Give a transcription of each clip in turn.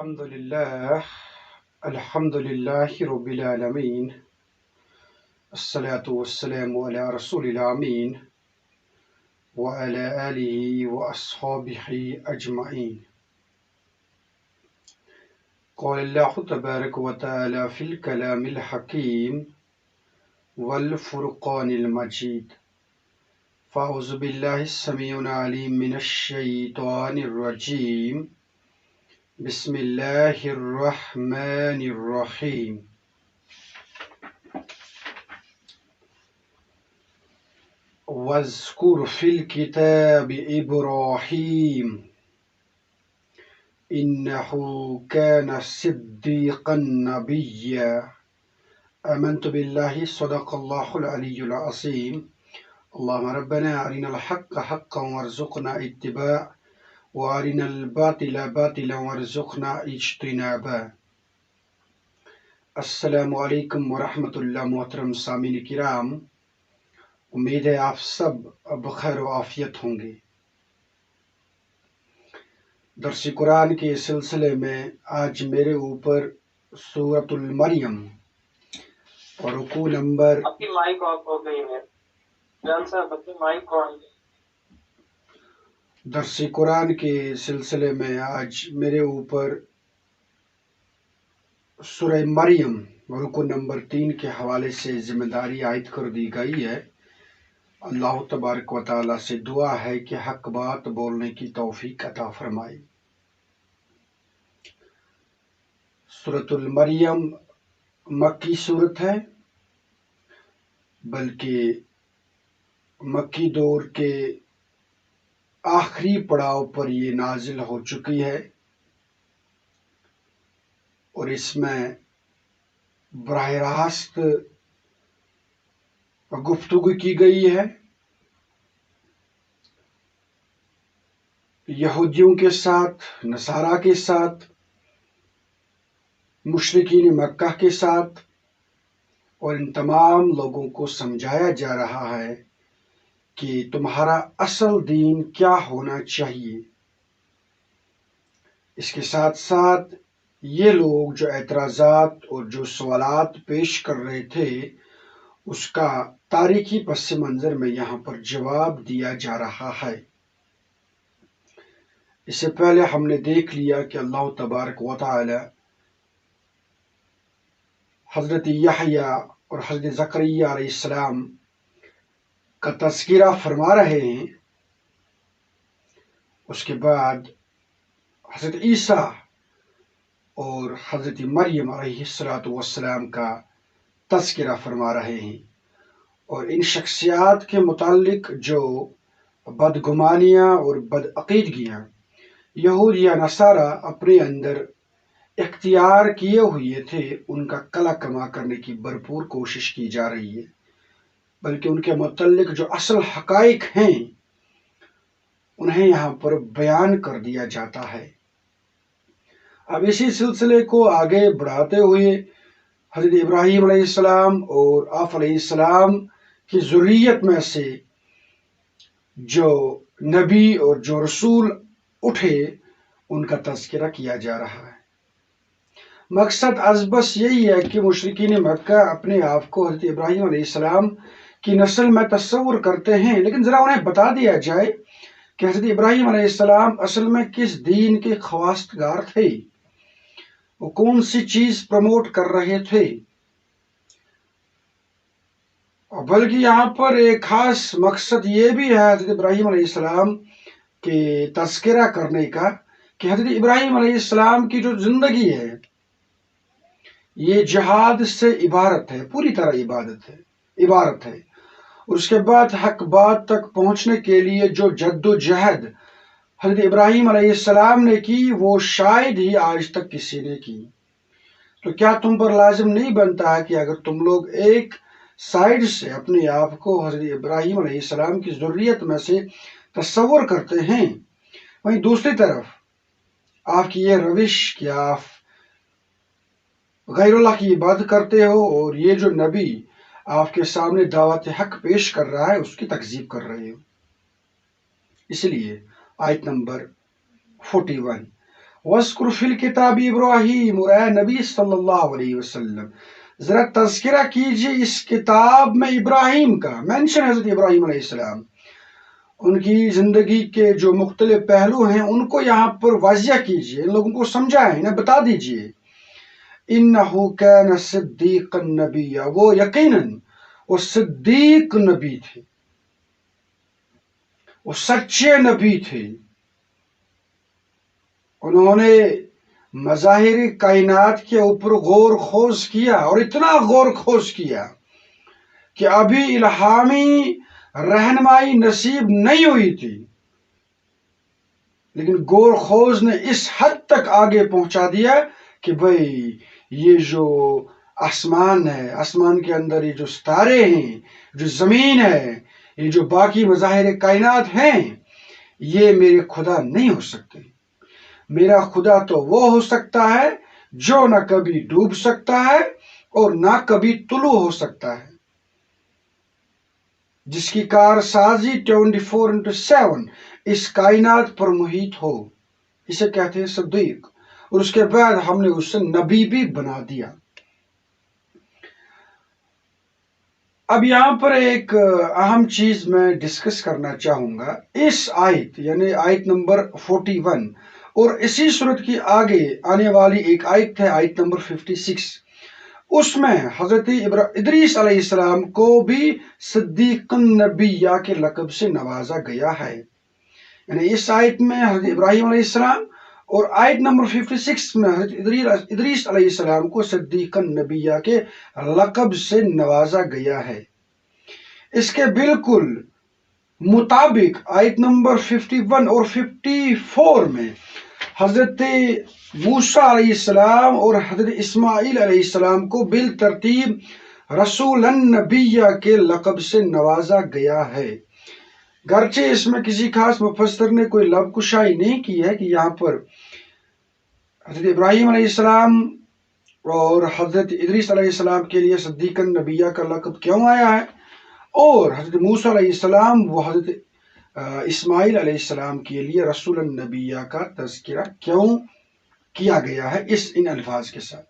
الحمد للہ رب العالمین الصلاة والسلام علی رسول الامین وعلی آلہ واصحابہ اجمعین قال اللہ تبارک وتعالی فی الکلام الحکیم والفرقان المجید فاعوذ باللہ السمیع العلیم من الشیطان الرجیم بسم اللہ الرحمن الرحیم واذکر فی الکتاب ابراہیم انہ کان صدیقا نبیا آمنت باللہ صدق اللہ العلی العظیم اللہم ربنا ارنا الحق حقا وارزقنا اتباع وارنا الباطل باطلا وارزقنا اجتنابا۔ السلام علیکم ورحمۃ اللہ۔ محترم سامعین کرام، امید ہے آپ سب بخیر و عافیت ہوں گے۔ درس قرآن کے سلسلے میں آج میرے اوپر سورۃ المریم اور رکوع نمبر آپ کی مائک آف ہو گئی ہے جان صاحب، آپ کی مائک آن ہے۔ درس قرآن کے سلسلے میں آج میرے اوپر سورہ مریم رکوع نمبر 3 کے حوالے سے ذمہ داری عائد کر دی گئی ہے۔ اللہ تبارک و تعالیٰ سے دعا ہے کہ حق بات بولنے کی توفیق عطا فرمائے۔ سورۃ المریم مکی صورت ہے، بلکہ مکی دور کے آخری پڑاؤ پر یہ نازل ہو چکی ہے، اور اس میں براہ راست گفتگو کی گئی ہے یہودیوں کے ساتھ، نصارہ کے ساتھ، مشرکین مکہ کے ساتھ، اور ان تمام لوگوں کو سمجھایا جا رہا ہے کہ تمہارا اصل دین کیا ہونا چاہیے۔ اس کے ساتھ ساتھ یہ لوگ جو اعتراضات اور جو سوالات پیش کر رہے تھے، اس کا تاریخی پس منظر میں یہاں پر جواب دیا جا رہا ہے۔ اس سے پہلے ہم نے دیکھ لیا کہ اللہ تبارک و تعالی حضرت یحییٰ اور حضرت زکریا علیہ السلام کا تذکرہ فرما رہے ہیں۔ اس کے بعد حضرت عیسیٰ اور حضرت مریم علیہ السلام کا تذکرہ فرما رہے ہیں، اور ان شخصیات کے متعلق جو بدگمانیاں اور بدعقیدگیاں یہود یا نصارہ اپنے اندر اختیار کیے ہوئے تھے، ان کا قلع کما کرنے کی بھرپور کوشش کی جا رہی ہے، بلکہ ان کے متعلق جو اصل حقائق ہیں انہیں یہاں پر بیان کر دیا جاتا ہے۔ اب اسی سلسلے کو آگے بڑھاتے ہوئے حضرت ابراہیم علیہ السلام اور آپ علیہ السلام کی ذریت میں سے جو نبی اور جو رسول اٹھے، ان کا تذکرہ کیا جا رہا ہے۔ مقصد از بس یہی ہے کہ مشرکین مکہ اپنے آپ کو حضرت ابراہیم علیہ السلام کی نسل میں تصور کرتے ہیں، لیکن ذرا انہیں بتا دیا جائے کہ حضرت ابراہیم علیہ السلام اصل میں کس دین کے خواستگار تھے، وہ کون سی چیز پروموٹ کر رہے تھے۔ بلکہ یہاں پر ایک خاص مقصد یہ بھی ہے حضرت ابراہیم علیہ السلام کے تذکرہ کرنے کا، کہ حضرت ابراہیم علیہ السلام کی جو زندگی ہے یہ جہاد سے عبارت ہے، پوری طرح عبارت ہے، اور اس کے بعد حق بات تک پہنچنے کے لیے جو جد و جہد حضرت ابراہیم علیہ السلام نے کی، وہ شاید ہی آج تک کسی نے کی۔ تو کیا تم پر لازم نہیں بنتا ہے کہ اگر تم لوگ ایک سائیڈ سے اپنے آپ کو حضرت ابراہیم علیہ السلام کی ذریت میں سے تصور کرتے ہیں، وہیں دوسری طرف آپ کی یہ روش کہ آپ غیر اللہ کی عبادت کرتے ہو، اور یہ جو نبی آپ کے سامنے دعوت حق پیش کر رہا ہے اس کی تکذیب کر رہے ہو۔ اس لیے آیت نمبر 41 وَاذْكُرْ فِي الْكِتَابِ ابراہیم، اور اے نبی صلی اللہ علیہ وسلم ذرا تذکرہ کیجیے اس کتاب میں ابراہیم کا، مینشن حضرت ابراہیم علیہ السلام، ان کی زندگی کے جو مختلف پہلو ہیں ان کو یہاں پر واضح کیجیے، ان لوگوں کو سمجھائیں، انہیں بتا دیجیے۔ اِنَّهُ كَانَ صِدِّيقًا نَبِيًّا، وہ یقیناً وہ صدیق نبی تھے، وہ سچے نبی تھے۔ انہوں نے مظاہر کائنات کے اوپر غور خوض کیا، اور اتنا غور خوض کیا کہ ابھی الہامی رہنمائی نصیب نہیں ہوئی تھی، لیکن غور خوض نے اس حد تک آگے پہنچا دیا کہ بھئی یہ جو آسمان ہے، آسمان کے اندر یہ جو ستارے ہیں، جو زمین ہے، یہ جو باقی مظاہر کائنات ہیں، یہ میرے خدا نہیں ہو سکتے۔ میرا خدا تو وہ ہو سکتا ہے جو نہ کبھی ڈوب سکتا ہے اور نہ کبھی طلوع ہو سکتا ہے، جس کی کار سازی 24/7 اس کائنات پر محیط ہو، اسے کہتے ہیں صدیق، اور اس کے بعد ہم نے اسے نبی بھی بنا دیا۔ اب یہاں پر ایک اہم چیز میں ڈسکس کرنا چاہوں گا، اس آیت یعنی آیت نمبر 41 اور اسی صورت کی آگے آنے والی ایک آیت ہے آیت نمبر 56، اس میں حضرت ادریس علیہ السلام کو بھی صدیق النبیہ کے لقب سے نوازا گیا ہے، یعنی اس آیت میں حضرت ابراہیم علیہ السلام اور آیت نمبر 56 میں حضرت ادریس علیہ السلام کو صدیق النبیہ کے لقب سے نوازا گیا ہے۔ اس کے بالکل مطابق آیت نمبر 51 اور 54 میں حضرت موسیٰ علیہ السلام اور حضرت اسماعیل علیہ السلام کو بالترتیب رسول النبیہ کے لقب سے نوازا گیا ہے، گرچہ اس میں کسی خاص مفسر نے کوئی لب کشائی نہیں کی ہے کہ یہاں پر حضرت ابراہیم علیہ السلام اور حضرت ادریس علیہ السلام کے لیے صدیق النبیہ کا لقب کیوں آیا ہے، اور حضرت موسیٰ علیہ السلام و حضرت اسماعیل علیہ السلام کے لیے رسول النبیہ کا تذکرہ کیوں کیا گیا ہے ان الفاظ کے ساتھ۔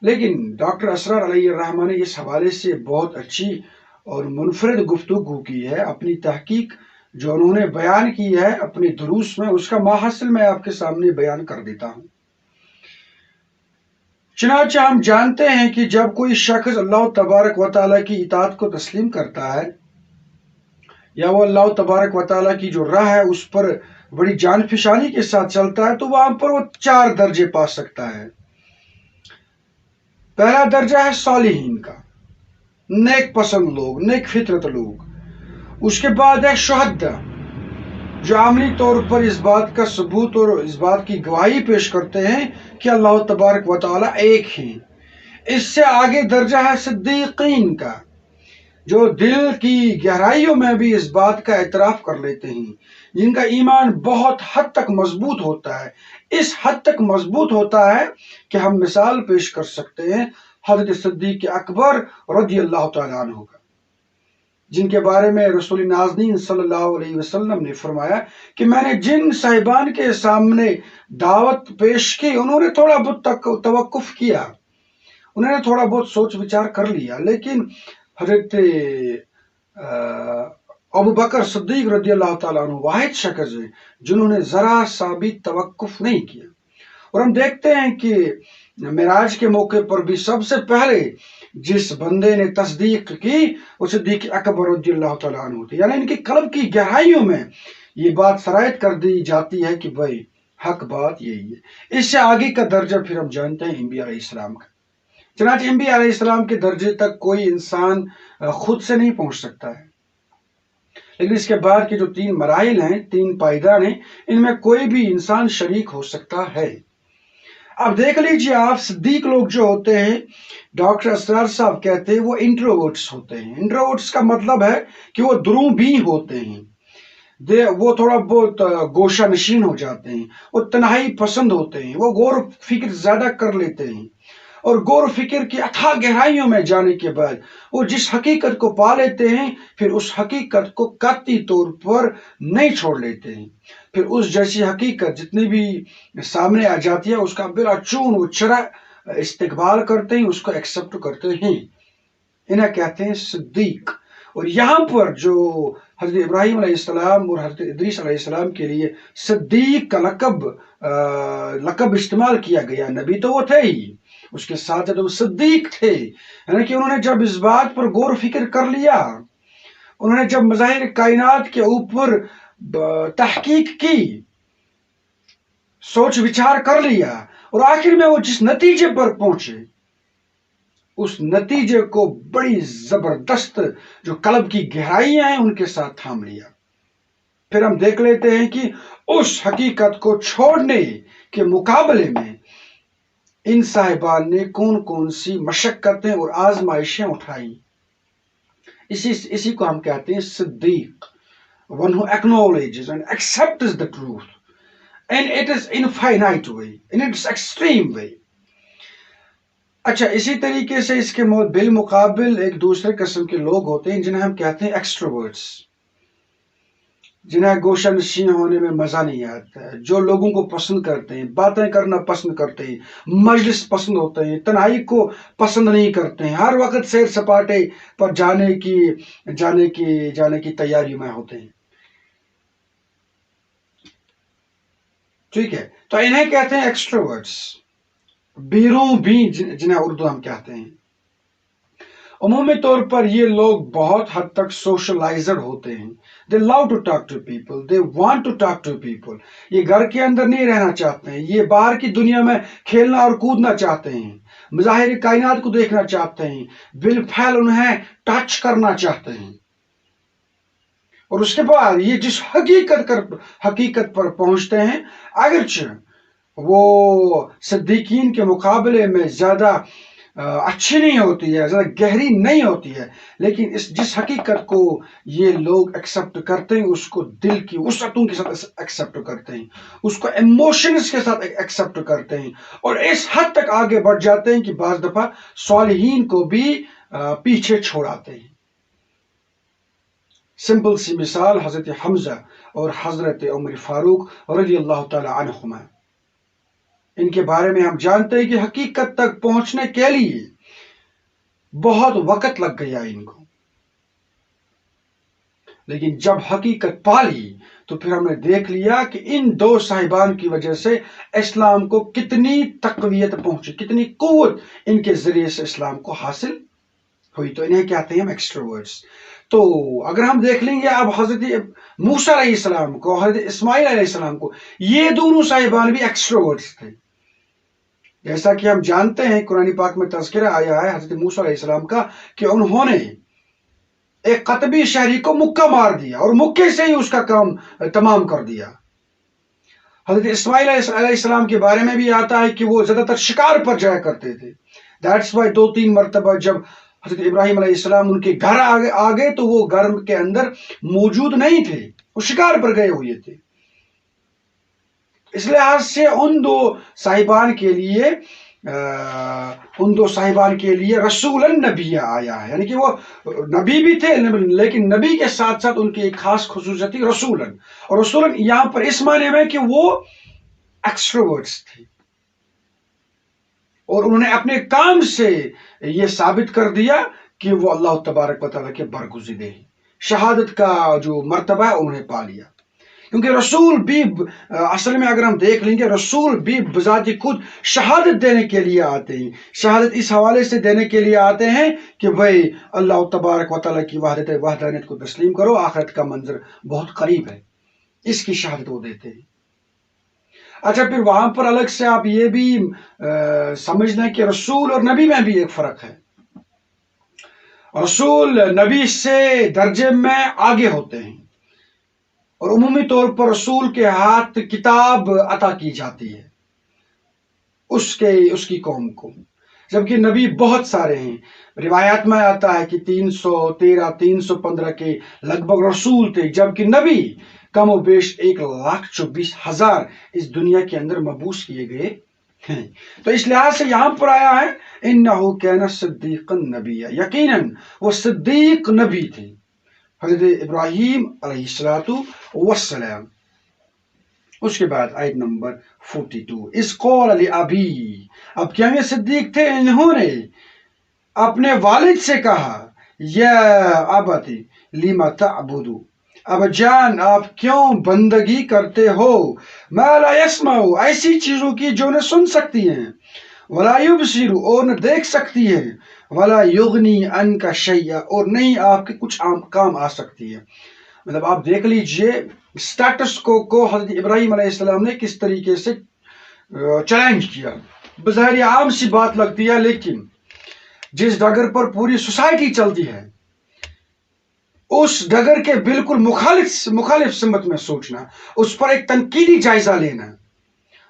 لیکن ڈاکٹر اسرار علیہ الرحمہ نے اس حوالے سے بہت اچھی اور منفرد گفتگو کی ہے، اپنی تحقیق جو انہوں نے بیان کی ہے اپنے دروس میں، اس کا ماحصل میں آپ کے سامنے بیان کر دیتا ہوں۔ چنانچہ ہم جانتے ہیں کہ جب کوئی شخص اللہ تبارک و تعالیٰ کی اطاعت کو تسلیم کرتا ہے، یا وہ اللہ تبارک و تعالیٰ کی جو راہ ہے اس پر بڑی جان فشانی کے ساتھ چلتا ہے، تو وہاں پر وہ 4 درجے پا سکتا ہے۔ پہلا درجہ ہے صالحین کا، نیک پسند لوگ، نیک فطرت لوگ۔ اس کے بعد ہے شہداء، جو عملی طور پر اس بات کا ثبوت اور اس بات کی گواہی پیش کرتے ہیں کہ اللہ تبارک و تعالیٰ ایک ہیں۔ اس سے آگے درجہ ہے صدیقین کا، جو دل کی گہرائیوں میں بھی اس بات کا اعتراف کر لیتے ہیں، جن کا ایمان بہت حد تک مضبوط ہوتا ہے، اس حد تک مضبوط ہوتا ہے کہ ہم مثال پیش کر سکتے ہیں حضرت صدیق اکبر رضی اللہ تعالیٰ عنہ کا، جن کے بارے میں رسول نازنین صلی اللہ علیہ وسلم نے فرمایا کہ میں نے جن صاحبان کے سامنے دعوت پیش کی، انہوں نے تھوڑا بہت توقف کیا، انہوں نے تھوڑا بہت سوچ وچار کر لیا، لیکن حضرت ابو بکر صدیق رضی اللہ تعالیٰ عنہ واحد شخص ہیں جنہوں نے ذرا سا بھی توقف نہیں کیا۔ اور ہم دیکھتے ہیں کہ معراج کے موقع پر بھی سب سے پہلے جس بندے نے تصدیق کی وہ صدیق اکبر رضی اللہ تعالیٰ عنہ تھے، یعنی ان کی قلب کی گہرائیوں میں یہ بات سرایت کر دی جاتی ہے کہ بھائی حق بات یہی ہے۔ اس سے آگے کا درجہ پھر ہم جانتے ہیں انبیاء علیہ السلام کا، چنانچہ انبیاء علیہ السلام کے درجے تک کوئی انسان خود سے نہیں پہنچ سکتا ہے، لیکن اس کے بعد کے جو 3 مراحل ہیں، 3 پائیدان ہیں، ان میں کوئی بھی انسان شریک ہو سکتا ہے۔ اب دیکھ لیجیے آپ، صدیق لوگ جو ہوتے ہیں، ڈاکٹر اسرار صاحب کہتے ہیں وہ انٹروورٹس ہوتے ہیں۔ انٹروورٹس کا مطلب ہے کہ وہ دروں بھی ہوتے ہیں، وہ تھوڑا بہت گوشہ نشین ہو جاتے ہیں، وہ تنہائی پسند ہوتے ہیں، وہ غور و فکر زیادہ کر لیتے ہیں، اور غور و فکر کی اتھاہ گہرائیوں میں جانے کے بعد وہ جس حقیقت کو پا لیتے ہیں پھر اس حقیقت کو قطعی طور پر نہیں چھوڑ لیتے ہیں، پھر اس جیسی حقیقت جتنی بھی سامنے آ جاتی ہے اس کا بلا چون و چرا استقبال کرتے ہیں، اس کو ایکسپٹ کرتے ہیں، انہیں کہتے ہیں صدیق۔ اور یہاں پر جو حضرت ابراہیم علیہ السلام اور حضرت ادریس علیہ السلام کے لیے صدیق کا لقب استعمال کیا گیا، نبی تو وہ تھے ہی، اس کے ساتھ وہ صدیق تھے، یعنی کہ انہوں نے جب اس بات پر غور و فکر کر لیا، انہوں نے جب مظاہر کائنات کے اوپر تحقیق کی، سوچ وچار کر لیا، اور آخر میں وہ جس نتیجے پر پہنچے اس نتیجے کو بڑی زبردست جو قلب کی گہرائیاں ہیں ان کے ساتھ تھام لیا۔ پھر ہم دیکھ لیتے ہیں کہ اس حقیقت کو چھوڑنے کے مقابلے میں ان صاحبان نے کون کون سی مشقتیں اور آزمائشیں اٹھائیں۔ اسی کو ہم کہتے ہیں صدیق، one who acknowledges and accepts the truth and it is infinite way, in its extreme way۔ اچھا، اسی طریقے سے اس کے بالمقابل ایک دوسرے قسم کے لوگ ہوتے ہیں جنہیں ہم کہتے ہیں ایکسٹروورٹس، جنہیں گوشہ نشین ہونے میں مزہ نہیں آتا ہے، جو لوگوں کو پسند کرتے ہیں، باتیں کرنا پسند کرتے ہیں، مجلس پسند ہوتے ہیں، تنہائی کو پسند نہیں کرتے ہیں، ہر وقت سیر سپاٹے پر جانے کی تیاری میں ہوتے ہیں، ٹھیک ہے؟ تو انہیں کہتے ہیں ایکسٹروورٹس، بیروں بھی جنہیں اردو ہم کہتے ہیں۔ عمومی طور پر یہ لوگ بہت حد تک سوشلائزڈ ہوتے ہیں، they love to talk to people, they want to talk to people۔ یہ گھر کے اندر نہیں رہنا چاہتے ہیں، یہ باہر کی دنیا میں کھیلنا اور کودنا چاہتے ہیں، مظاہر کائنات کو دیکھنا چاہتے ہیں، بالفعل انہیں ٹچ کرنا چاہتے ہیں، اور اس کے بعد یہ جس حقیقت پر پہنچتے ہیں، اگرچہ وہ صدیقین کے مقابلے میں زیادہ اچھی نہیں ہوتی ہے، زیادہ گہری نہیں ہوتی ہے، لیکن جس حقیقت کو یہ لوگ ایکسپٹ کرتے ہیں اس کو دل کی وسعتوں کے ساتھ ایکسپٹ کرتے ہیں، اس کو ایموشنز کے ساتھ ایکسپٹ کرتے ہیں، اور اس حد تک آگے بڑھ جاتے ہیں کہ بعض دفعہ صالحین کو بھی پیچھے چھوڑاتے ہیں۔ سمپل سی مثال حضرت حمزہ اور حضرت عمر فاروق رضی اللہ تعالی عنہما، ان کے بارے میں ہم جانتے ہیں کہ حقیقت تک پہنچنے کے لیے بہت وقت لگ گیا ان کو، لیکن جب حقیقت پالی تو پھر ہم نے دیکھ لیا کہ ان دو صاحبان کی وجہ سے اسلام کو کتنی تقویت پہنچی، کتنی قوت ان کے ذریعے سے اسلام کو حاصل ہوئی۔ تو انہیں کہتے ہیں ہم ایکسٹروورٹس۔ تو اگر ہم دیکھ لیں گے اب حضرت موسیٰ علیہ السلام کو، حضرت اسماعیل علیہ السلام کو، یہ دونوں صاحبان بھی ایکسٹروورٹس تھے، جیسا کہ ہم جانتے ہیں قرآن پاک میں تذکرہ آیا ہے حضرت موسیٰ علیہ السلام کا کہ انہوں نے ایک قطبی شہری کو مکہ مار دیا اور مکے سے ہی اس کا کام تمام کر دیا۔ حضرت اسماعیل علیہ السلام کے بارے میں بھی آتا ہے کہ وہ زیادہ تر شکار پر جایا کرتے تھے، دیٹس وائی 2-3 مرتبہ جب حضرت ابراہیم علیہ السلام ان کے گھر آ گئے تو وہ گھر کے اندر موجود نہیں تھے، وہ شکار پر گئے ہوئے تھے۔ اس لحاظ سے ان دو صاحبان کے لیے رسول النبی آیا ہے، یعنی کہ وہ نبی بھی تھے لیکن نبی کے ساتھ ساتھ ان کی ایک خاص خصوصیت تھی رسولن، اور رسولن یہاں پر اس معنی میں کہ وہ ایکسٹروورٹس تھے، اور انہوں نے اپنے کام سے یہ ثابت کر دیا کہ وہ اللہ تبارک و تعالیٰ کے برگزیدے ہیں، شہادت کا جو مرتبہ ہے انہوں نے پا لیا، کیونکہ رسول بھی اصل میں اگر ہم دیکھ لیں گے رسول بھی بذات خود شہادت دینے کے لیے آتے ہیں، شہادت اس حوالے سے دینے کے لیے آتے ہیں کہ بھائی اللہ تبارک و تعالیٰ کی وحدانیت کو تسلیم کرو، آخرت کا منظر بہت قریب ہے، اس کی شہادت وہ دیتے ہیں۔ اچھا، پھر وہاں پر الگ سے آپ یہ بھی سمجھ لیں کہ رسول اور نبی میں بھی ایک فرق ہے، رسول نبی سے درجے میں آگے ہوتے ہیں، اور عمومی طور پر رسول کے ہاتھ کتاب عطا کی جاتی ہے اس کی قوم کو، جبکہ نبی بہت سارے ہیں، روایات میں آتا ہے کہ 313 315 کے لگ بھگ رسول تھے، جبکہ نبی کم و بیش 1,24,000 اس دنیا کے اندر مبعوث کیے گئے ہیں۔ تو اس لحاظ سے یہاں پر آیا ہے انہو کان صدیقا نبی، یقیناً وہ صدیق نبی تھے، حضرت ابراہیم علیہ السلام۔ اس کے بعد آیت نمبر 42، اس قول لابی، اب کیا یہ صدیق تھے، انہوں نے اپنے والد سے کہا یا ابتی لما تعبد، اب جان آپ کیوں بندگی کرتے ہو، ما لا یسمع، ایسی چیزوں کی جو نہ سن سکتی ہیں، ولا یبصر، اور نہ دیکھ سکتی ہے، ولا یغنی عنک شیئا، اور نہیں آپ کے کچھ کام آ سکتی ہے۔ مطلب آپ دیکھ لیجئے سٹیٹس کو حضرت ابراہیم علیہ السلام نے کس طریقے سے چیلنج کیا۔ بظاہر عام سی بات لگتی ہے، لیکن جس ڈگر پر پوری سوسائٹی چلتی ہے اس ڈگر کے بالکل مخالف سمت میں سوچنا، اس پر ایک تنقیدی جائزہ لینا،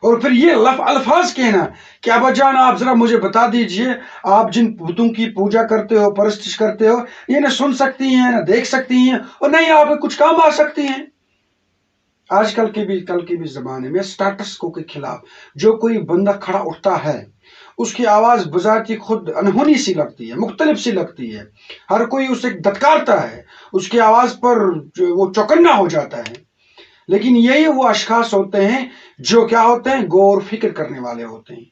اور پھر یہ الفاظ کہنا کہ ابا جان آپ ذرا مجھے بتا دیجئے آپ جن بتوں کی پوجا کرتے ہو، پرستش کرتے ہو، یہ نہ سن سکتی ہیں، نہ دیکھ سکتی ہیں، اور نہ ہی آپ کے کچھ کام آ سکتی ہیں۔ آج کل کے بھی زمانے میں سٹیٹس کو کے خلاف جو کوئی بندہ کھڑا اٹھتا ہے، اس کی آواز بذات خود انہونی سی لگتی ہے، مختلف سی لگتی ہے، ہر کوئی اسے دھتکارتا ہے، اس کی آواز پر وہ چوکنا ہو جاتا ہے۔ لیکن یہی وہ اشخاص ہوتے ہیں جو کیا ہوتے ہیں، غور و فکر کرنے والے ہوتے ہیں،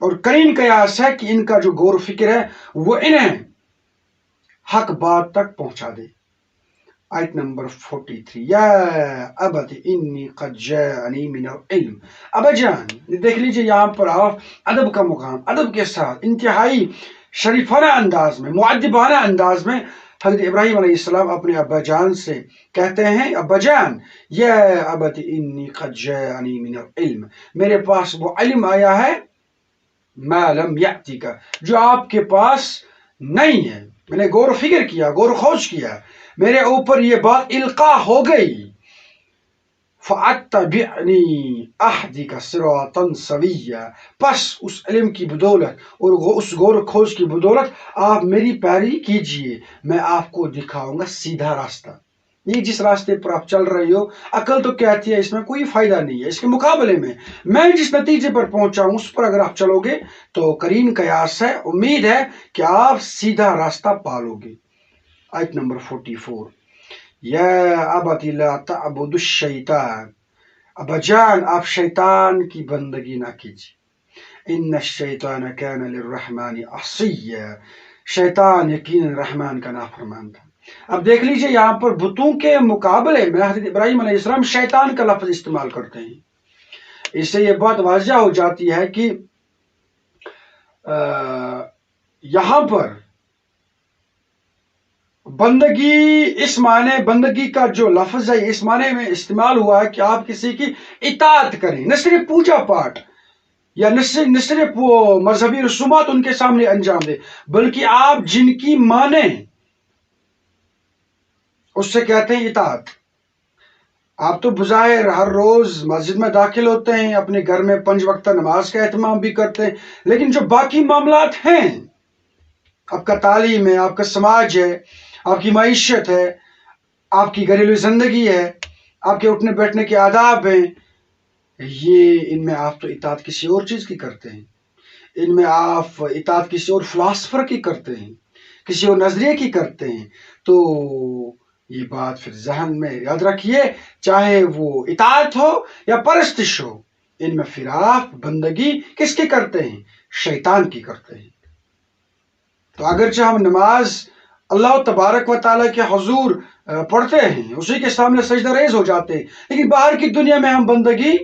اور قرین قیاس ہے کہ ان کا جو غور و فکر ہے وہ انہیں حق بات تک پہنچا دے۔ آیت نمبر 43، یا ابت انی قد جاءنی من العلم، ابا جان، دیکھ لیجئے یہاں پر آپ ادب کا مقام، ادب کے ساتھ انتہائی شریفانہ انداز میں، معدبانہ انداز میں حضرت ابراہیم علیہ السلام اپنے ابا جان سے کہتے ہیں، ابا جان، یا ابت انی قد جاءنی من العلم، میرے پاس وہ علم آیا ہے، ما لم یأتک، جو آپ کے پاس نہیں ہے، میں نے غور و فکر کیا، غور و خوض کیا، میرے اوپر یہ بات القاء ہو گئی، فَأَتَّبِعْنِي أَهْدِكَ صِرَاطًا سَوِيًّا، پس اس علم کی بدولت اور اس غور و خوض کی بدولت آپ میری پیروی کیجئے، میں آپ کو دکھاؤں گا سیدھا راستہ۔ یہ جس راستے پر آپ چل رہے ہو، عقل تو کہتی ہے اس میں کوئی فائدہ نہیں ہے، اس کے مقابلے میں جس نتیجے پر پہنچا ہوں اس پر اگر آپ چلو گے تو قرین قیاس ہے، امید ہے کہ آپ سیدھا راستہ پالو گے۔ آیت نمبر 44، یا ابت لا تعبد الشیطان، ابا جان آپ شیطان کی بندگی نہ کیجیے، ان الشیطان کان للرحمن عصیا، شیطان یقین رحمان کا نافرمان تھا۔ اب دیکھ لیجئے یہاں پر بتوں کے مقابلے میں حضرت ابراہیم علیہ السلام شیطان کا لفظ استعمال کرتے ہیں۔ اس سے یہ بات واضح ہو جاتی ہے کہ یہاں پر بندگی، اس معنی بندگی کا جو لفظ ہے اس معنی میں استعمال ہوا ہے کہ آپ کسی کی اطاعت کریں، نہ صرف پوجا پاٹ یا نہ صرف وہ مذہبی رسومات ان کے سامنے انجام دیں، بلکہ آپ جن کی مانیں اس سے کہتے ہیں اطاعت۔ آپ تو بظاہر ہر روز مسجد میں داخل ہوتے ہیں، اپنے گھر میں 5 وقتہ نماز کا اہتمام بھی کرتے ہیں، لیکن جو باقی معاملات ہیں، آپ کا تعلیم ہے، آپ کا سماج ہے، آپ کی معیشت ہے، آپ کی گھریلو زندگی ہے، آپ کے اٹھنے بیٹھنے کے آداب ہیں، ان میں آپ تو اطاعت کسی اور چیز کی کرتے ہیں، ان میں آپ اطاعت کسی اور فلاسفر کی کرتے ہیں، کسی اور نظریے کی کرتے ہیں۔ تو یہ بات پھر ذہن میں یاد رکھیے، چاہے وہ اطاعت ہو یا پرستش ہو، ان میں پھر آپ بندگی کس کی کرتے ہیں؟ شیطان کی کرتے ہیں۔ تو اگرچہ ہم نماز اللہ تبارک و تعالیٰ کے حضور پڑھتے ہیں، اسی کے سامنے سجدہ ریز ہو جاتے ہیں، لیکن باہر کی دنیا میں ہم بندگی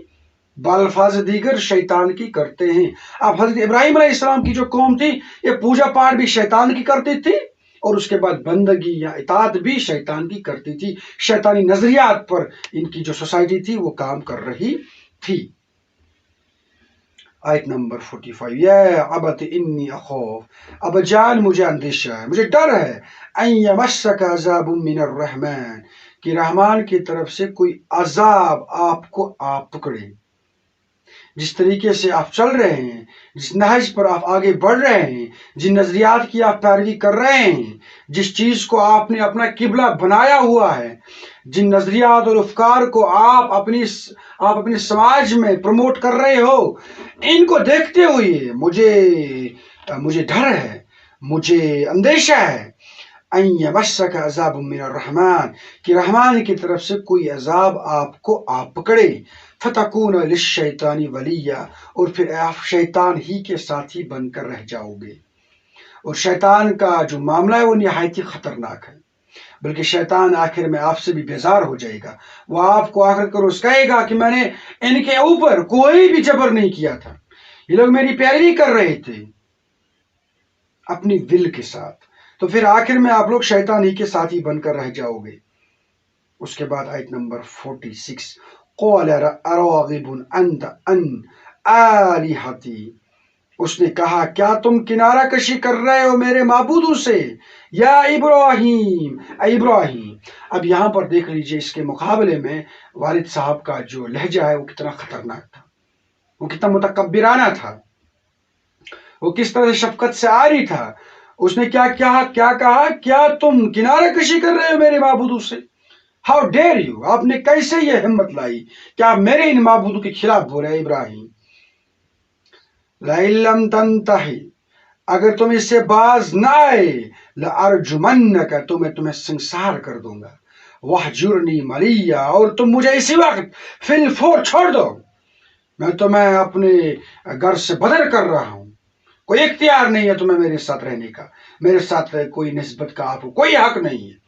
بالفاظ دیگر شیطان کی کرتے ہیں۔ اب حضرت ابراہیم علیہ السلام کی جو قوم تھی، یہ پوجا پاٹ بھی شیطان کی کرتی تھی، اور اس کے بعد بندگی یا اطاعت بھی شیطان کی کرتی تھی۔ شیطانی نظریات پر ان کی جو سوسائٹی تھی وہ کام کر رہی تھی۔ آیت نمبر 45، یا ابت انی اخاف، ابا جان مجھے اندیشہ ہے، مجھے ڈر ہے، ان یمسک عذاب من الرحمن، کہ رحمان کی طرف سے کوئی عذاب آپ کو پکڑے۔ جس طریقے سے آپ چل رہے ہیں، جس نہج پر آپ آگے بڑھ رہے ہیں، جن نظریات کی آپ پیروی کر رہے ہیں، جس چیز کو آپ نے اپنا قبلہ بنایا ہوا ہے، جن نظریات اور افکار کو آپ اپنے سماج میں پروموٹ کر رہے ہو، ان کو دیکھتے ہوئے مجھے ڈر ہے، مجھے اندیشہ ہے ان یمسک عذاب من الرحمن، کہ رحمان کی طرف سے کوئی عذاب آپ کو پکڑے، فتکون للشیطان ولیا، اور پھر آپ شیطان ہی کے ساتھی بن کر رہ جاؤ گے۔ اور شیطان کا جو معاملہ ہے وہ نہایت ہی خطرناک ہے، بلکہ شیطان آخر میں آپ سے بھی بیزار ہو جائے گا، وہ آپ کو آخر کر اس کہے گا کہ میں نے ان کے اوپر کوئی بھی جبر نہیں کیا تھا، یہ لوگ میری پیروی کر رہے تھے اپنی ول کے ساتھ، تو پھر آخر میں آپ لوگ شیطان ہی کے ساتھی بن کر رہ جاؤ گے۔ اس کے بعد آیت نمبر 46، قال اراغب انت عن آلہتی، اس نے کہا کیا تم کنارہ کشی کر رہے ہو میرے معبودوں سے، یا ابراہیم، اے ابراہیم۔ اب یہاں پر دیکھ لیجئے اس کے مقابلے میں والد صاحب کا جو لہجہ ہے وہ کتنا خطرناک تھا، وہ کتنا متکبرانہ تھا، وہ کس طرح سے شفقت سے عاری تھا۔ اس نے کیا کہا، کیا تم کنارہ کشی کر رہے ہو میرے معبودوں سے، ہاؤ ڈیئر یو، آپ نے کیسے یہ ہمت لائی کہ آپ میرے ان معبودوں کے خلاف بولے ابراہیم۔ لئن لم تنتہی، اگر تم اس سے باز نہ آئے، لارجمنک، تو میں تمہیں سنسار کر دوں گا، وہجرنی ملیا، اور تم مجھے اسی وقت فی الفور چھوڑ دو، میں تمہیں اپنے گھر سے بدر کر رہا ہوں، کوئی اختیار نہیں ہے تمہیں میرے ساتھ رہنے کا، میرے ساتھ کوئی نسبت کا آپ کو کوئی حق نہیں ہے،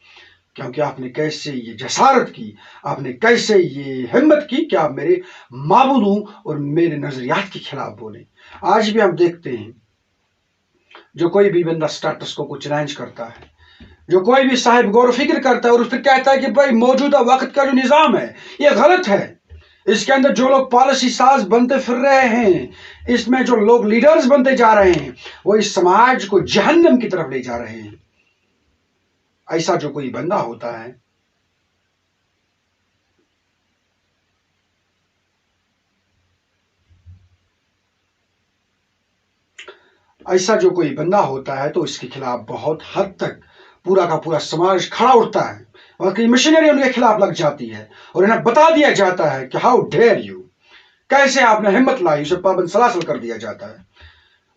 کیونکہ آپ نے کیسے یہ جسارت کی، آپ نے کیسے یہ ہمت کی کہ آپ میرے معبودوں اور میرے نظریات کے خلاف بولیں۔ آج بھی ہم دیکھتے ہیں جو کوئی بھی بندہ سٹیٹس کو چیلنج کرتا ہے، جو کوئی بھی صاحب غور و فکر کرتا ہے اور پھر کہتا ہے کہ بھائی موجودہ وقت کا جو نظام ہے یہ غلط ہے، اس کے اندر جو لوگ پالیسی ساز بنتے پھر رہے ہیں، اس میں جو لوگ لیڈرز بنتے جا رہے ہیں، وہ اس سماج کو جہنم کی طرف لے جا رہے ہیں، ایسا جو کوئی بندہ ہوتا ہے تو اس کے خلاف بہت حد تک پورا کا پورا سماج کھڑا اٹھتا ہے، اور کئی مشینری ان کے خلاف لگ جاتی ہے اور انہیں بتا دیا جاتا ہے کہ ہاؤ ڈیئر یو، کیسے آپ نے ہمت لائی، اسے پابند سلاسل کر دیا جاتا ہے،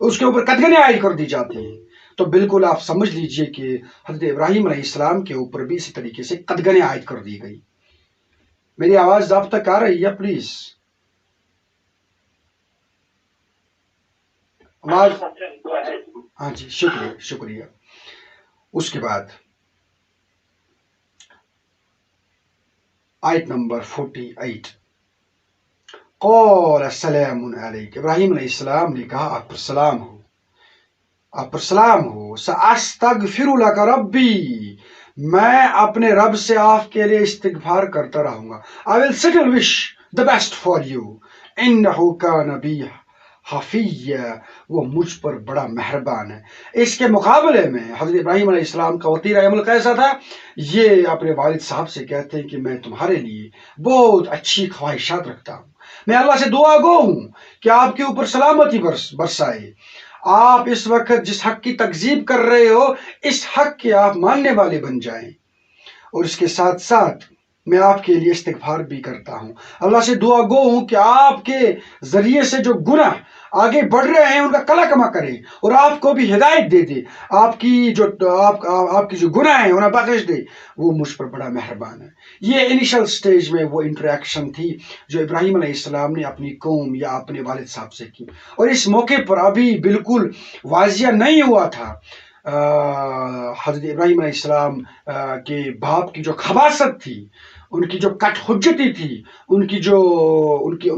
اس کے اوپر قدغنیں عائد کر دی جاتی ہیں۔ تو بالکل آپ سمجھ لیجئے کہ حضرت ابراہیم علیہ السلام کے اوپر بھی اسی طریقے سے قدغنیں عائد کر دی گئی۔ میری آواز آپ تک آ رہی ہے؟ پلیز آواز، ہاں جی، شکریہ۔ اس کے بعد آیت نمبر 48، قال السلام علیک، ابراہیم علیہ السلام نے کہا آپ پر سلام ہو، آپ پر سلام ہو، سأستغفر لک ربی، میں اپنے رب سے آپ کے لیے استغفار کرتا رہوں گا، I will still wish the best for you، انہ کان بی حفیہ، وہ مجھ پر بڑا مہربان ہے۔ اس کے مقابلے میں حضرت ابراہیم علیہ السلام کا وطیرہ عمل کیسا تھا؟ یہ اپنے والد صاحب سے کہتے ہیں کہ میں تمہارے لیے بہت اچھی خواہشات رکھتا ہوں، میں اللہ سے دعا گو ہوں کہ آپ کے اوپر سلامتی برسائے، آپ اس وقت جس حق کی تکذیب کر رہے ہو اس حق کے آپ ماننے والے بن جائیں، اور اس کے ساتھ ساتھ میں آپ کے لیے استغفار بھی کرتا ہوں، اللہ سے دعا گو ہوں کہ آپ کے ذریعے سے جو گناہ آگے بڑھ رہے ہیں ان کا کلا کما کرے، اور آپ کو بھی ہدایت دے دے، آپ کی جو گناہ ہیں انہیں بخش دے، وہ مجھ پر بڑا مہربان ہے۔ یہ انیشل سٹیج میں وہ انٹریکشن تھی جو ابراہیم علیہ السلام نے اپنی قوم یا اپنے والد صاحب سے کی، اور اس موقع پر ابھی بالکل واضح نہیں ہوا تھا حضرت ابراہیم علیہ السلام کے باپ کی جو خباثت تھی، ان کی جو کٹ حجتی تھی، ان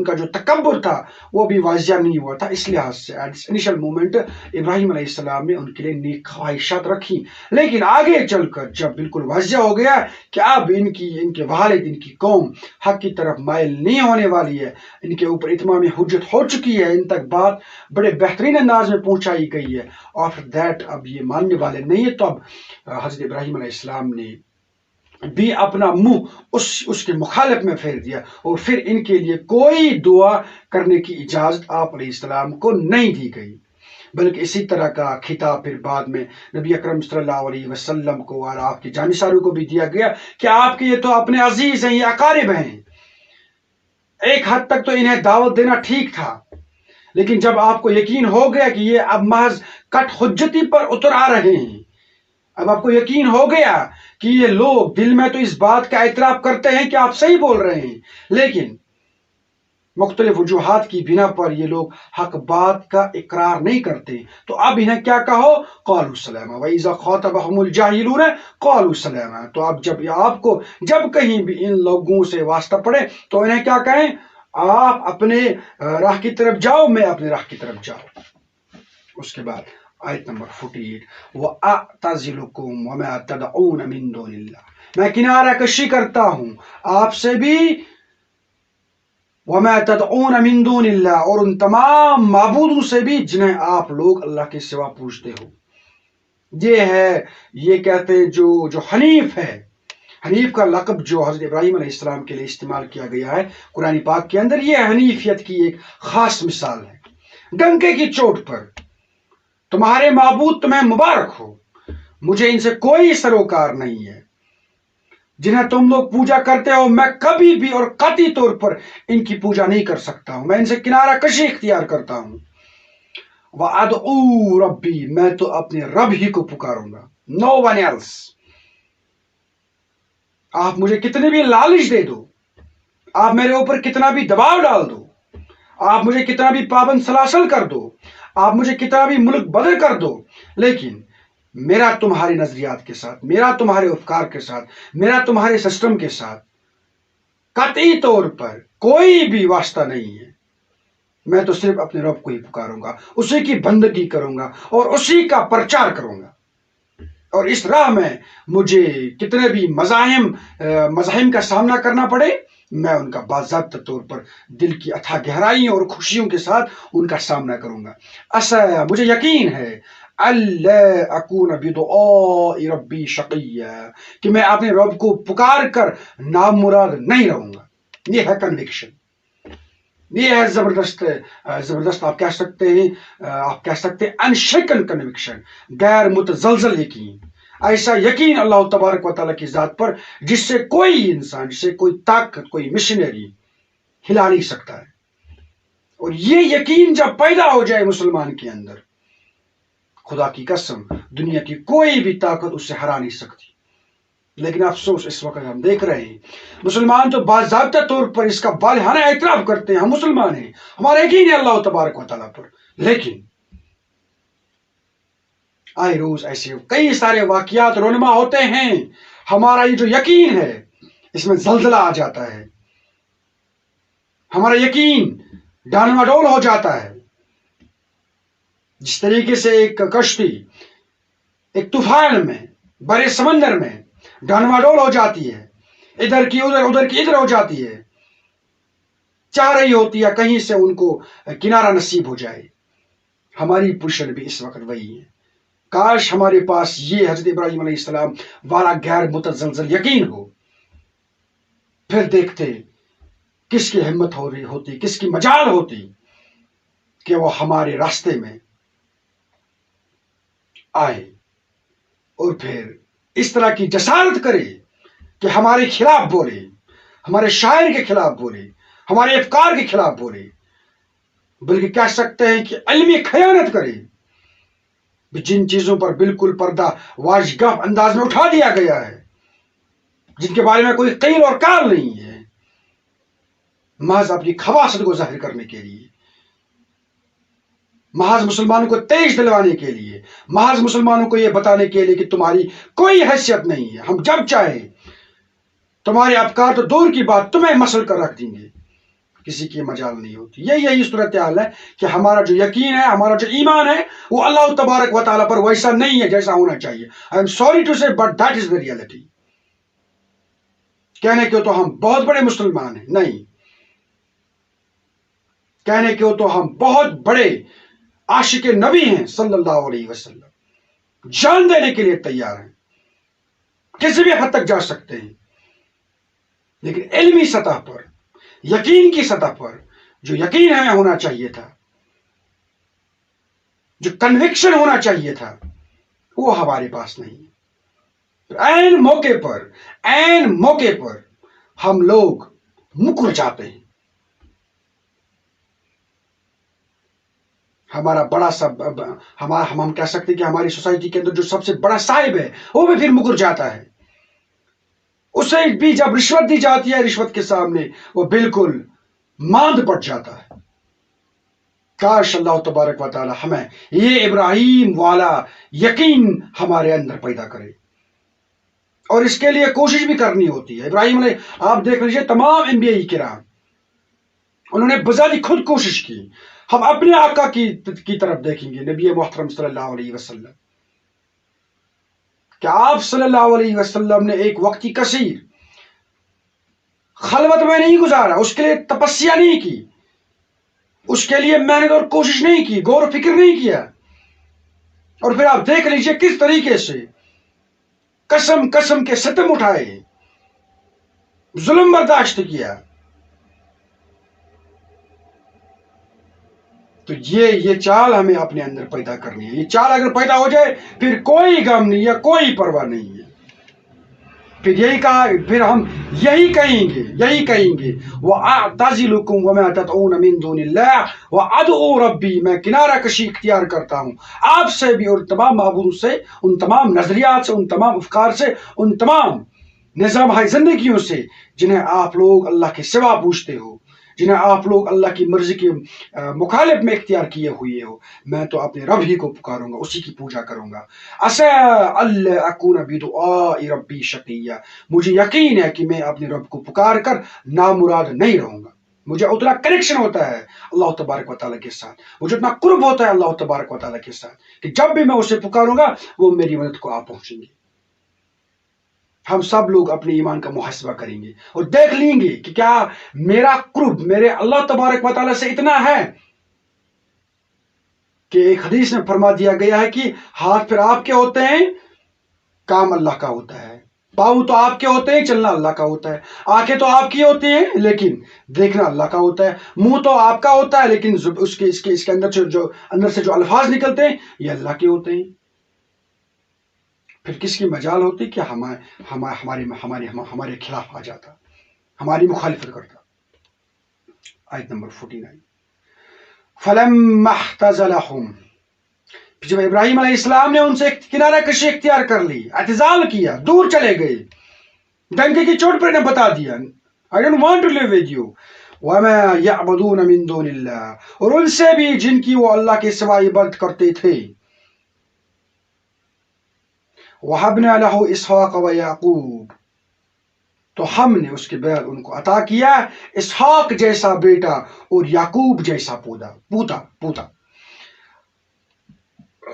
کا جو تکبر تھا وہ بھی واضح نہیں ہوا تھا، اس لحاظ سے انیشل مومنٹ ابراہیم علیہ السلام نے ان کے لیے نیک خواہشات رکھی، لیکن آگے چل کر جب بالکل واضح ہو گیا کہ اب ان کے والد، ان کی قوم حق کی طرف مائل نہیں ہونے والی ہے، ان کے اوپر اتمام حجت ہو چکی ہے، ان تک بات بڑے بہترین انداز میں پہنچائی گئی ہے، آفٹر دیٹ اب یہ ماننے والے نہیں ہے، تو اب حضرت ابراہیم علیہ السلام نے بھی اپنا منہ اس کے مخالف میں پھیر دیا، اور پھر ان کے لیے کوئی دعا کرنے کی اجازت آپ علیہ السلام کو نہیں دی گئی۔ بلکہ اسی طرح کا خطاب پھر بعد میں نبی اکرم صلی اللہ علیہ وسلم کو اور آپ کے جانثاروں کو بھی دیا گیا کہ آپ کے یہ تو اپنے عزیز ہیں، یہ اقارب ہیں. ایک حد تک تو انہیں دعوت دینا ٹھیک تھا، لیکن جب آپ کو یقین ہو گیا کہ یہ اب محض کٹ حجتی پر اتر آ رہے ہیں، اب آپ کو یقین ہو گیا کہ یہ لوگ دل میں تو اس بات کا اعتراف کرتے ہیں کہ آپ صحیح بول رہے ہیں، لیکن مختلف وجوہات کی بنا پر یہ لوگ حق بات کا اقرار نہیں کرتے، تو اب انہیں کیا کہو؟ قالوا سلاما وَإِذَا خَاطَبَهُمُ الْجَاهِلُونَ قَالُوا سَلَامًا. تو اب آپ کو جب کہیں بھی ان لوگوں سے واسطہ پڑے تو انہیں کیا کہیں؟ آپ اپنے راہ کی طرف جاؤ، میں اپنے راہ کی طرف جاؤ. اس کے بعد آیت نمبر 48 وَأَعْتَزِلُكُمْ وَمَا تَدْعُونَ مِن دُونِ اللَّهِ، میں کنارہ کشی کرتا ہوں آپ سے بھی، وَمَا تَدْعُونَ مِن دُونِ اللَّهِ، اور ان تمام معبودوں سے بھی جنہیں آپ لوگ اللہ کے سوا پوجتے ہو. یہ کہتے ہیں جو حنیف ہے، حنیف کا لقب جو حضرت ابراہیم علیہ السلام کے لیے استعمال کیا گیا ہے قرآن پاک کے اندر، یہ حنیفیت کی ایک خاص مثال ہے. ڈنکے کی چوٹ پر تمہارے معبود تمہیں مبارک ہو، مجھے ان سے کوئی سروکار نہیں ہے. جنہیں تم لوگ پوجا کرتے ہو میں کبھی بھی اور قطعی طور پر ان کی پوجا نہیں کر سکتا ہوں، میں ان سے کنارہ کشی اختیار کرتا ہوں. وَأَدْعُو رَبِّي، میں تو اپنے رب ہی کو پکاروں گا، no one else. آپ مجھے کتنے بھی لالچ دے دو، آپ میرے اوپر کتنا بھی دباؤ ڈال دو، آپ مجھے کتنا بھی پابند سلاسل کر دو، آپ مجھے کتنا بھی ملک بدل کر دو، لیکن میرا تمہارے نظریات کے ساتھ، میرا تمہارے افکار کے ساتھ، میرا تمہارے سسٹم کے ساتھ قطعی طور پر کوئی بھی واسطہ نہیں ہے. میں تو صرف اپنے رب کو ہی پکاروں گا، اسی کی بندگی کروں گا اور اسی کا پرچار کروں گا. اور اس راہ میں مجھے کتنے بھی مزاحم کا سامنا کرنا پڑے، میں ان کا باضابطہ طور پر دل کی اتھا گہرائیوں اور خوشیوں کے ساتھ ان کا سامنا کروں گا. ایسا مجھے یقین ہے اللہ اکون بدعاء ربی شقیہ، کہ میں اپنے رب کو پکار کر نامراد نہیں رہوں گا. یہ ہے کنوکشن، یہ ہے زبردست آپ کہہ سکتے ہیں انشیکن کنوکشن، غیر متزلزل یقین. ایسا یقین اللہ تبارک و تعالیٰ کی ذات پر جس سے کوئی انسان، جس سے کوئی طاقت، کوئی مشنری ہلا نہیں سکتا ہے. اور یہ یقین جب پیدا ہو جائے مسلمان کے اندر، خدا کی قسم دنیا کی کوئی بھی طاقت اس سے ہرا نہیں سکتی. لیکن افسوس اس وقت ہم دیکھ رہے ہیں مسلمان تو باضابطہ طور پر اس کا بالہانہ اعتراف کرتے ہیں، ہم مسلمان ہیں، ہمارا یقین ہے اللہ تبارک و تعالیٰ پر، لیکن آئے روز ایسے کئی سارے واقعات رونما ہوتے ہیں، ہمارا یہ جو یقین ہے اس میں زلزلہ آ جاتا ہے، ہمارا یقین ڈانوا ڈول ہو جاتا ہے. جس طریقے سے ایک کشتی ایک طوفان میں بڑے سمندر میں ڈانوا ڈول ہو جاتی ہے، ادھر کی ادھر، ادھر کی ادھر ہو جاتی ہے، چاہ رہی ہوتی ہے کہیں سے ان کو کنارہ نصیب ہو جائے. ہماری پوزیشن بھی اس وقت وہی ہے. کاش ہمارے پاس یہ حضرت ابراہیم علیہ السلام والا غیر متزلزل یقین ہو، پھر دیکھتے کس کی ہمت ہو رہی ہوتی، کس کی مجال ہوتی کہ وہ ہمارے راستے میں آئے اور پھر اس طرح کی جسارت کرے کہ ہمارے خلاف بولے، ہمارے شاعر کے خلاف بولے، ہمارے افکار کے خلاف بولے، بلکہ کہہ سکتے ہیں کہ علمی خیانت کرے. جن چیزوں پر بالکل پردہ واجگاف انداز میں اٹھا دیا گیا ہے، جن کے بارے میں کوئی قیل اور قال نہیں ہے، محض اپنی خواصت کو ظاہر کرنے کے لیے، محض مسلمانوں کو تیز دلوانے کے لیے، محض مسلمانوں کو یہ بتانے کے لیے کہ تمہاری کوئی حیثیت نہیں ہے، ہم جب چاہیں تمہارے افکار تو دور کی بات تمہیں مسل کر رکھ دیں گے، کسی کی مجال نہیں ہوتی. یہی صورتحال ہے کہ ہمارا جو یقین ہے، ہمارا جو ایمان ہے، وہ اللہ تبارک و تعالیٰ پر ویسا نہیں ہے جیسا ہونا چاہیے. آئی ایم سوری ٹو سے but that is the reality. کہنے کو تو ہم بہت بڑے مسلمان ہیں، نہیں، کہنے کو تو ہم بہت بڑے عاشق نبی ہیں صلی اللہ علیہ وسلم، جان دینے کے لیے تیار ہیں، کسی بھی حد تک جا سکتے ہیں، لیکن علمی سطح پر، یقین کی سطح پر جو یقین ہمیں ہونا چاہیے تھا، جو کنوکشن ہونا چاہیے تھا وہ ہمارے پاس نہیں. عین موقع پر ہم لوگ مکر جاتے ہیں. ہمارا بڑا سا ہم کہہ سکتے ہیں کہ ہماری سوسائٹی کے اندر جو سب سے بڑا صاحب ہے وہ بھی پھر مکر جاتا ہے. اسے بھی جب رشوت دی جاتی ہے رشوت کے سامنے وہ بالکل ماند پڑ جاتا ہے. کاش اللہ تبارک و تعالی ہمیں یہ ابراہیم والا یقین ہمارے اندر پیدا کرے، اور اس کے لیے کوشش بھی کرنی ہوتی ہے. ابراہیم علیہ آپ دیکھ لیجئے تمام انبیاء کرام انہوں نے بذات خود کوشش کی. ہم اپنے آقا کی طرف دیکھیں گے نبی محترم صلی اللہ علیہ وسلم، کہ آپ صلی اللہ علیہ وسلم نے ایک وقتی کثیر خلوت میں نہیں گزارا، اس کے لیے تپسیا نہیں کی، اس کے لیے محنت اور کوشش نہیں کی، غور و فکر نہیں کیا. اور پھر آپ دیکھ لیجئے کس طریقے سے قسم کے ستم اٹھائے، ظلم برداشت کیا. تو یہ چال ہمیں اپنے اندر پیدا کرنی ہے. یہ چال اگر پیدا ہو جائے پھر کوئی غم نہیں ہے، کوئی پرواہ نہیں ہے. پھر ہم یہی کہیں گے وَأَعْتَزِلُكُمْ وَمَا تَدْعُونَ مِن دُونِ اللَّهِ وَأَدْعُو رَبِّي، میں کنارہ کشی اختیار کرتا ہوں آپ سے بھی اور تمام معبودوں سے، ان تمام نظریات سے، ان تمام افکار سے، ان تمام نظام زندگیوں سے جنہیں آپ لوگ اللہ کے سوا پوچھتے ہو، جنہیں آپ لوگ اللہ کی مرضی کے مخالف میں اختیار کیے ہوئے ہو. میں تو اپنے رب ہی کو پکاروں گا، اسی کی پوجا کروں گا. عسیٰ اللہ اکون بدعاء ربی شقیہ، مجھے یقین ہے کہ میں اپنے رب کو پکار کر نامراد نہیں رہوں گا. مجھے اتنا کنیکشن ہوتا ہے اللہ تبارک و تعالیٰ کے ساتھ، مجھے اتنا قرب ہوتا ہے اللہ تبارک و تعالیٰ کے ساتھ کہ جب بھی میں اسے پکاروں گا وہ میری مدد کو آپ پہنچیں گے. ہم سب لوگ اپنے ایمان کا محاسبہ کریں گے اور دیکھ لیں گے کہ کیا میرا قرب میرے اللہ تبارک و تعالیٰ سے اتنا ہے کہ ایک حدیث میں فرما دیا گیا ہے کہ ہاتھ پھر آپ کے ہوتے ہیں، کام اللہ کا ہوتا ہے. پاؤں تو آپ کے ہوتے ہیں، چلنا اللہ کا ہوتا ہے. آنکھیں تو آپ کی ہوتی ہیں لیکن دیکھنا اللہ کا ہوتا ہے. منہ تو آپ کا ہوتا ہے لیکن اس کے اندر سے جو الفاظ نکلتے ہیں یہ اللہ کے ہوتے ہیں. پھر کس کی مجال ہوتی کہ ہمارے خلاف آ جاتا، ہماری مخالفت کرتا. آیت نمبر 49. فَلَمَّا احْتَزَلَهُمْ، جب ابراہیم علیہ السلام نے ان سے کنارہ کشی اختیار کر لی، اعتزال کیا، دور چلے گئے، ڈنکے کی چوٹ پر نے بتا دیا I don't want to live with you. وَمَا يَعْبُدُونَ مِن دُونِ اللَّهِ، اور ان سے بھی جن کی وہ اللہ کے سوا عبادت کرتے تھے. وَهَبْنَا لَهُ إِسْحَاقَ وَيَعْقُوبَ، تو ہم نے اس کے بعد ان کو عطا کیا اسحاق جیسا بیٹا اور یعقوب جیسا پوتا.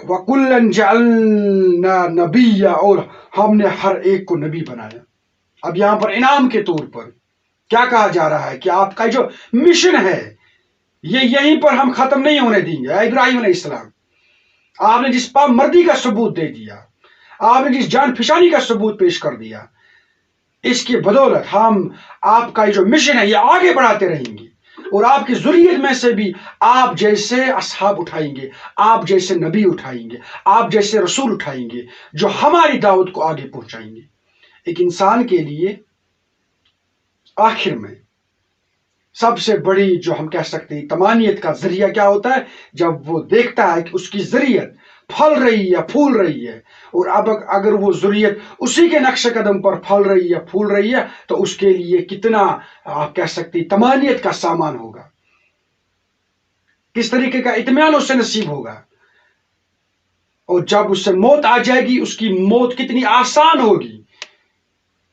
وَكُلًّا جَعَلْنَا نَبِيًّا، اور ہم نے ہر ایک کو نبی بنایا. اب یہاں پر انعام کے طور پر کیا کہا جا رہا ہے کہ آپ کا جو مشن ہے یہ یہیں پر ہم ختم نہیں ہونے دیں گے. ابراہیم علیہ السلام، آپ نے جس پامردی کا ثبوت دے دیا، آپ نے جس جان فشانی کا ثبوت پیش کر دیا، اس کی بدولت ہم آپ کا جو مشن ہے یہ آگے بڑھاتے رہیں گے، اور آپ کی ذریت میں سے بھی آپ جیسے اصحاب اٹھائیں گے، آپ جیسے نبی اٹھائیں گے، آپ جیسے رسول اٹھائیں گے جو ہماری دعوت کو آگے پہنچائیں گے. ایک انسان کے لیے آخر میں سب سے بڑی جو ہم کہہ سکتے ہیں تمانیت کا ذریعہ کیا ہوتا ہے؟ جب وہ دیکھتا ہے کہ اس کی ذریت پھل رہی ہے، پھول رہی ہے، اور اب اگر وہ ذریت اسی کے نقش قدم پر پھل رہی ہے، پھول رہی ہے، تو اس کے لیے کتنا آپ کہہ سکتے ہیں تمانیت کا سامان ہوگا، کس طریقے کا اطمینان اس سے نصیب ہوگا. اور جب اس سے موت آ جائے گی اس کی موت کتنی آسان ہوگی،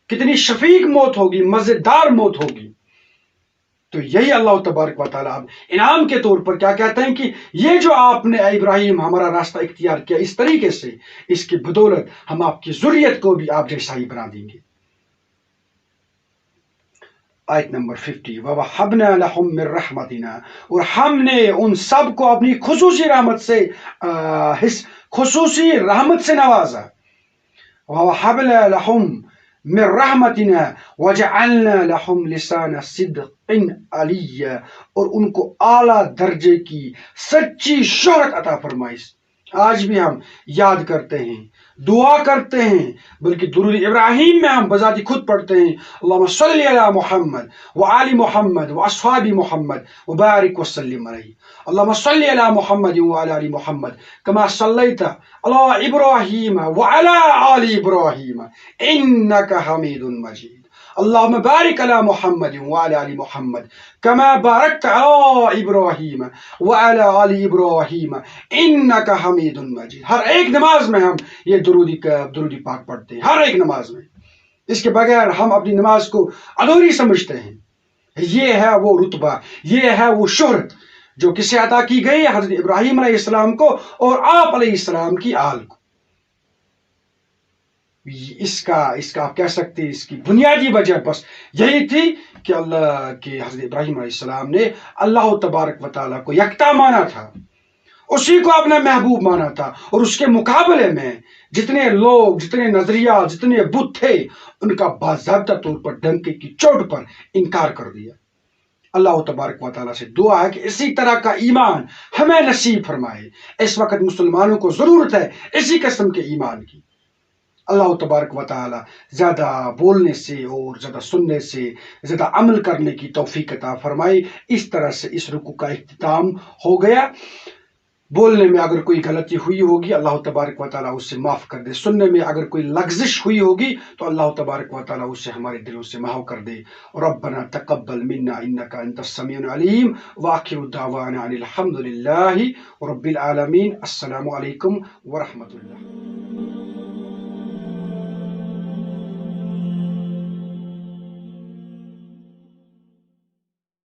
کتنی شفیق موت ہوگی، مزیدار موت ہوگی. تو یہی اللہ تبارک و تعالیٰ انعام کے طور پر کیا کہتے ہیں کہ یہ جو آپ نے ابراہیم ہمارا راستہ اختیار کیا اس طریقے سے، اس کی بدولت ہم آپ کی ذریت کو بھی آپ جیسا ہی بنا دیں گے. آیت نمبر 50. وَوَهَبْنَا لَهُم مِّن رَحْمَتِنَا، اور ہم نے ان سب کو اپنی خصوصی رحمت سے نوازا. وَوَهَبْنَا لَهُم مِّن رَحْمَتِنَا وَجَعَلْنَا لَهُمْ لِسَانَ صِدْقٍ عَلِيًّا، اور ان کو اعلیٰ درجے کی سچی شہرت عطا فرمائی. آج بھی ہم یاد کرتے ہیں، دعا کرتے ہیں، بلکہ درود ابراہیم میں ہم بذات خود پڑھتے ہیں اللہم صلی علی محمد وآل محمد واصحاب محمد وبارک وسلم علیہ، اللہم صلی علی محمد وعلی آل محمد کما صلیت علی ابراہیم وعلی آل ابراہیم انک حمید مجید، اللہم بارک علی محمد وعلی آل محمد کما بارکت علی ابراہیم وعلی آل ابراہیم انک حمید مجید۔ ہر ایک نماز میں ہم یہ درودی پاک پڑھتے ہیں، ہر ایک نماز میں، اس کے بغیر ہم اپنی نماز کو ادھوری سمجھتے ہیں۔ یہ ہے وہ رتبہ، یہ ہے وہ شہرت جو کسے عطا کی گئی ہے؟ حضرت ابراہیم علیہ السلام کو اور آپ علیہ السلام کی آل کو۔ اس کا آپ کہہ سکتے ہیں اس کی بنیادی وجہ بس یہی تھی کہ حضرت ابراہیم علیہ السلام نے اللہ تبارک و تعالیٰ کو یکتا مانا تھا، اسی کو اپنا محبوب مانا تھا، اور اس کے مقابلے میں جتنے لوگ، جتنے نظریات، جتنے بت تھے، ان کا باضابطہ طور پر ڈنکے کی چوٹ پر انکار کر دیا۔ اللہ تبارک و تعالیٰ سے دعا ہے کہ اسی طرح کا ایمان ہمیں نصیب فرمائے۔ اس وقت مسلمانوں کو ضرورت ہے اسی قسم کے ایمان کی۔ اللہ تبارک و تعالیٰ زیادہ بولنے سے اور زیادہ سننے سے زیادہ عمل کرنے کی توفیق عطا فرمائے۔ اس طرح سے اس رکوع کا اختتام ہو گیا۔ بولنے میں اگر کوئی غلطی ہوئی ہوگی اللہ تبارک و تعالیٰ اس سے معاف کر دے، سننے میں اگر کوئی لغزش ہوئی ہوگی تو اللہ تبارک و تعالیٰ اسے ہمارے دلوں سے محو کر دے۔ ربنا تقبل منا انک انت السمیع العلیم وآخر دعوانا ان الحمد للہ رب العالمین۔ السلام علیکم ورحمۃ اللہ۔